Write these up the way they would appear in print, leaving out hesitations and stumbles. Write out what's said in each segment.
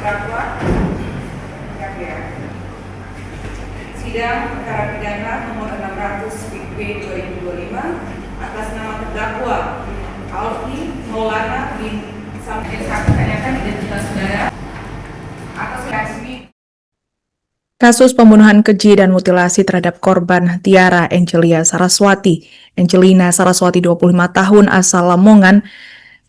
Terdakwa ya. Sidang perkara pidana nomor 600 PIK 2025 atas nama terdakwa Alfi Maulana bin Sampai saya pertanyakan identitas saudara atas resmi Kasus pembunuhan keji dan mutilasi terhadap korban Tiara Angelina Saraswati 25 tahun asal Lamongan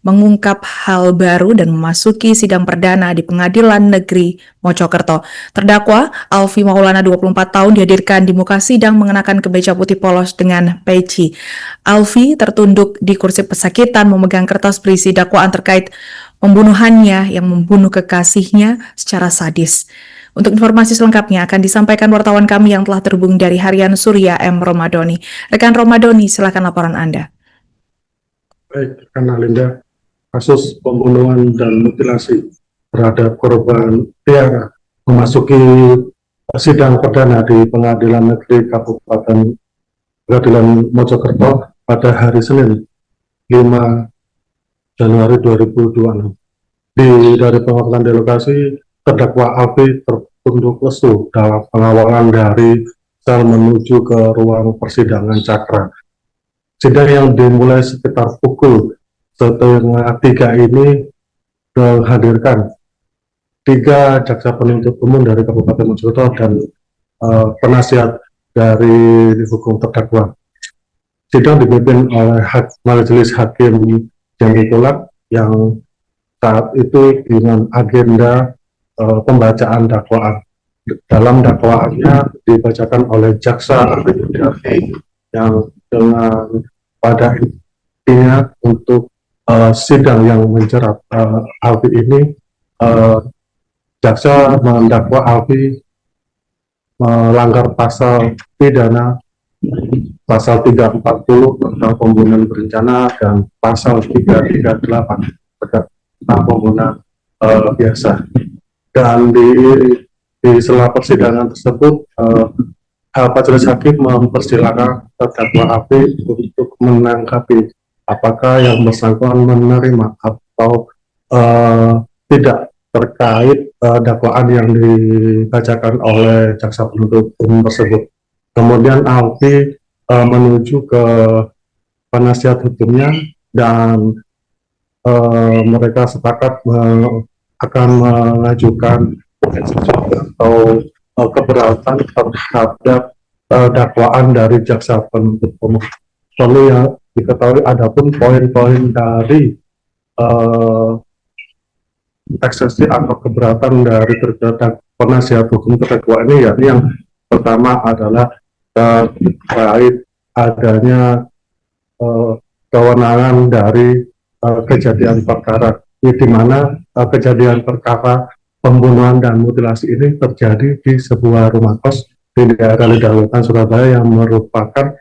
mengungkap hal baru dan memasuki sidang perdana di Pengadilan Negeri Mojokerto. Terdakwa Alfi Maulana 24 tahun dihadirkan di muka sidang mengenakan kemeja putih polos dengan peci. Alfi tertunduk di kursi pesakitan memegang kertas berisi dakwaan terkait pembunuhannya yang membunuh kekasihnya secara sadis. Untuk informasi selengkapnya akan disampaikan wartawan kami yang telah terhubung dari Harian Surya M. Romadoni. Rekan Romadoni, silakan laporan Anda. Baik, rekan Alinda, kasus pembunuhan dan mutilasi terhadap korban Tiara memasuki sidang perdana di Pengadilan Negeri Kabupaten Pengadilan Mojokerto pada hari Senin 5 Januari 2026. Dari pengawalan di lokasi, terdakwa Alfi tertunduk lesu dalam pengawalan dari sel menuju ke ruang persidangan Cakra. Sidang yang dimulai sekitar pukul 2:30 ini menghadirkan 3 jaksa penuntut umum dari Kabupaten Mojokerto dan penasihat dari hukum terdakwa. Sidang dipimpin oleh Majelis Hakim Jami Tulak yang saat itu dengan agenda pembacaan dakwaan. Dalam dakwaannya dibacakan oleh jaksa yang dengan pada intinya untuk sidang yang menjerat Alfi ini, jaksa mendakwa Alfi melanggar pasal pidana pasal 340 tentang pembunuhan berencana dan pasal 338 tentang pembunuhan biasa. Dan di sela persidangan tersebut, Majelis Hakim mempersilahkan terdakwa Alfi untuk menanggapi apakah yang bersangkutan menerima atau tidak terkait dakwaan yang dibacakan oleh jaksa penuntut umum tersebut. Kemudian Alfi menuju ke penasihat hukumnya dan mereka sepakat akan mengajukan atau keberatan terhadap dakwaan dari jaksa penuntut umum. Perlu yang diketahui adapun poin-poin dari eksepsi atau keberatan dari penasihat hukum terdakwa ini, yakni yang pertama adalah terkait adanya kewenangan dari kejadian perkara, di mana kejadian perkara pembunuhan dan mutilasi ini terjadi di sebuah rumah kos di daerah Lidah Wetan, Surabaya, yang merupakan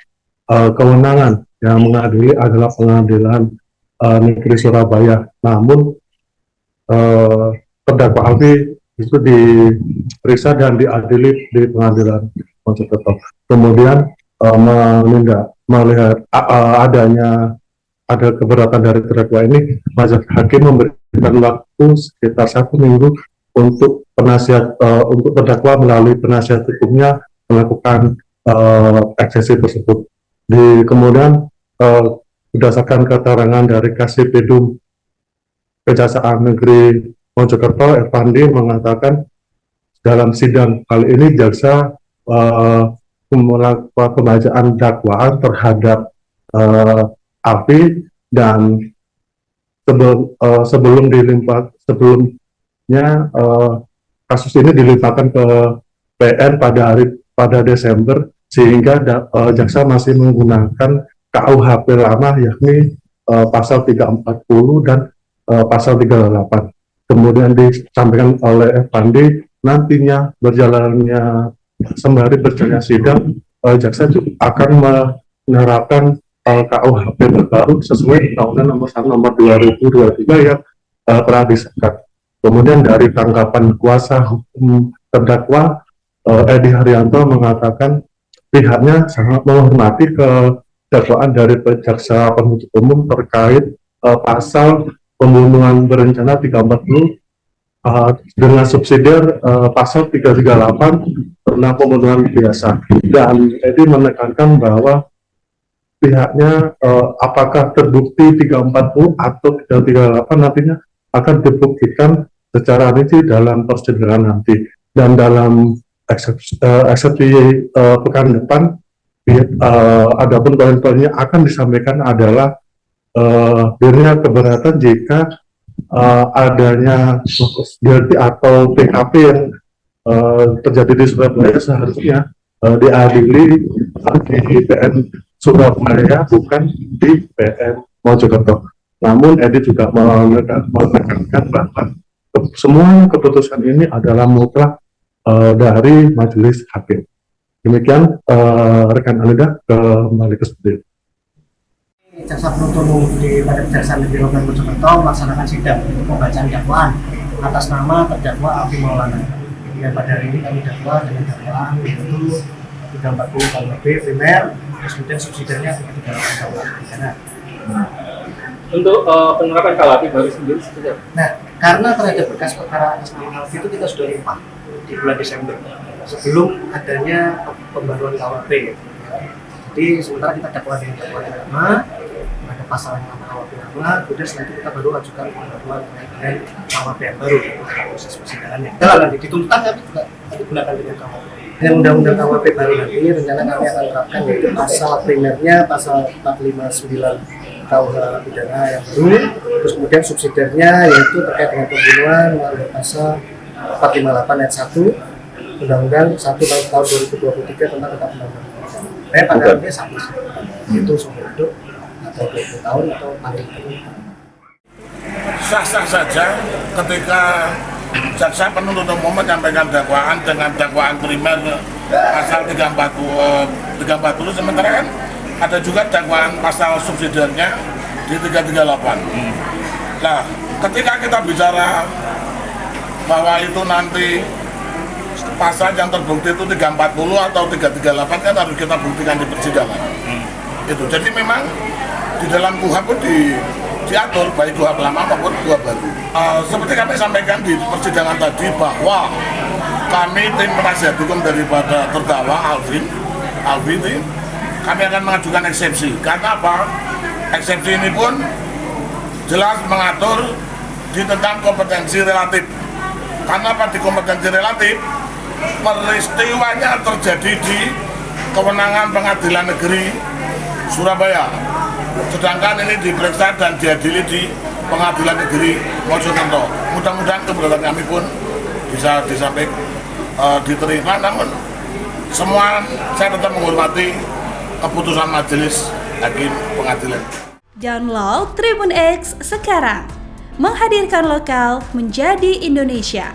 kewenangan yang mengadili adalah Pengadilan Negeri Surabaya. Namun terdakwa Alfi itu diperiksa dan diadili di Pengadilan Mojokerto. Kemudian melihat ada keberatan dari terdakwa ini, Majelis Hakim memberikan waktu sekitar 1 minggu untuk untuk terdakwa melalui penasihat hukumnya melakukan eksepsi tersebut. Kemudian berdasarkan keterangan dari Kasih Pedum Kejaksaan Negeri Mojokerto, Irfandi, mengatakan dalam sidang kali ini jaksa melakukan pembacaan dakwaan terhadap Alfi, dan sebelumnya kasus ini dilimpahkan ke PN pada Desember, sehingga jaksa masih menggunakan KUHP lama, yakni pasal 340 dan pasal 38. Kemudian disampaikan oleh Fandi, nantinya sembari berjalannya sidang, jaksa akan menerapkan KUHP terbaru sesuai Undang-Undang Nomor 1 Nomor 2023 yang telah disahkan. Kemudian dari tanggapan kuasa hukum terdakwa, Edi Haryanto, mengatakan pihaknya sangat menghormati dakwaan dari jaksa penuntut umum terkait pasal pembunuhan berencana 340 dengan subsidiar pasal 338 tentang pembunuhan biasa, dan Edi menekankan bahwa pihaknya apakah terbukti 340 atau 338 nantinya akan dibuktikan secara rinci dalam persidangan nanti, dan dalam eksepsi pekan depan adapun poin-poinnya akan disampaikan adalah dirinya keberatan jika adanya berarti atau PKP yang terjadi di Surabaya seharusnya diadili di PN Surabaya, bukan di PN Mojokerto. Namun Edi juga menekankan bahwa semua keputusan ini adalah mutlak dari majelis hakim. Demikian rekan Anida, kembali ke studio. Jaksa penuntut umum di pada Kejaksaan Negeri Kabupaten Mojokerto melaksanakan sidang untuk pembacaan dakwaan atas nama terdakwa Alfi Maulana. Dan pada hari ini kami dakwa dengan dakwaan yaitu 340 KUHP primer, kemudian subsidiarnya 338 KUHP pidana. Untuk penerapan KUHP baru sendiri seperti apa? Nah, karena terhadap berkas perkara Alfi itu kita sudah limpah di bulan Desember sebelum adanya pembaruan KUHP. Jadi sementara kita dakwa dengan dakwaan yang lama, ada pasal yang lama KUHP lama, kemudian setelah itu kita baru ajukan pembaruan dengan KUHP yang baru proses persidangannya. Kalau nanti dituntutan kami juga gunakan dengan KUHP. Dengan undang-undang KUHP baru nanti rencana kami akan terapkan yaitu pasal primernya pasal 459 KUH pidana yang baru, terus kemudian subsidiarnya yaitu terkait dengan pembunuhan melalui pasal 458 ayat 1 Undang-Undang 1 tahun 2023 tentang Kitab Undang-Undang. Pada akhirnya sama sih, itu seumur hidup atau 20 tahun atau paling sah-sah saja ketika jaksa penuntut umum menyampaikan dakwaan dengan dakwaan primer pasal 340, sementara kan ada juga dakwaan pasal subsidiarnya di 338. Nah, ketika kita bicara bahwa itu nanti pasal yang terbukti itu 340 atau 338 kan harus kita buktikan di persidangan. Itu jadi memang di dalam KUHP pun diatur baik KUHP lama maupun KUHP baru. Seperti kami sampaikan di persidangan tadi bahwa kami tim penasihat hukum daripada terdakwa Alfi ini kami akan mengajukan eksepsi. Karena apa? Eksepsi ini pun jelas mengatur di tentang kompetensi relatif. Karena pada kompetensi relatif peristiwanya terjadi di kewenangan Pengadilan Negeri Surabaya, sedangkan ini diperiksa dan diadili di Pengadilan Negeri Mojokerto. Mudah-mudahan keberatan kami pun bisa diterima, namun semua saya tetap menghormati keputusan majelis hakim pengadilan. Download Tribun X sekarang, menghadirkan lokal menjadi Indonesia.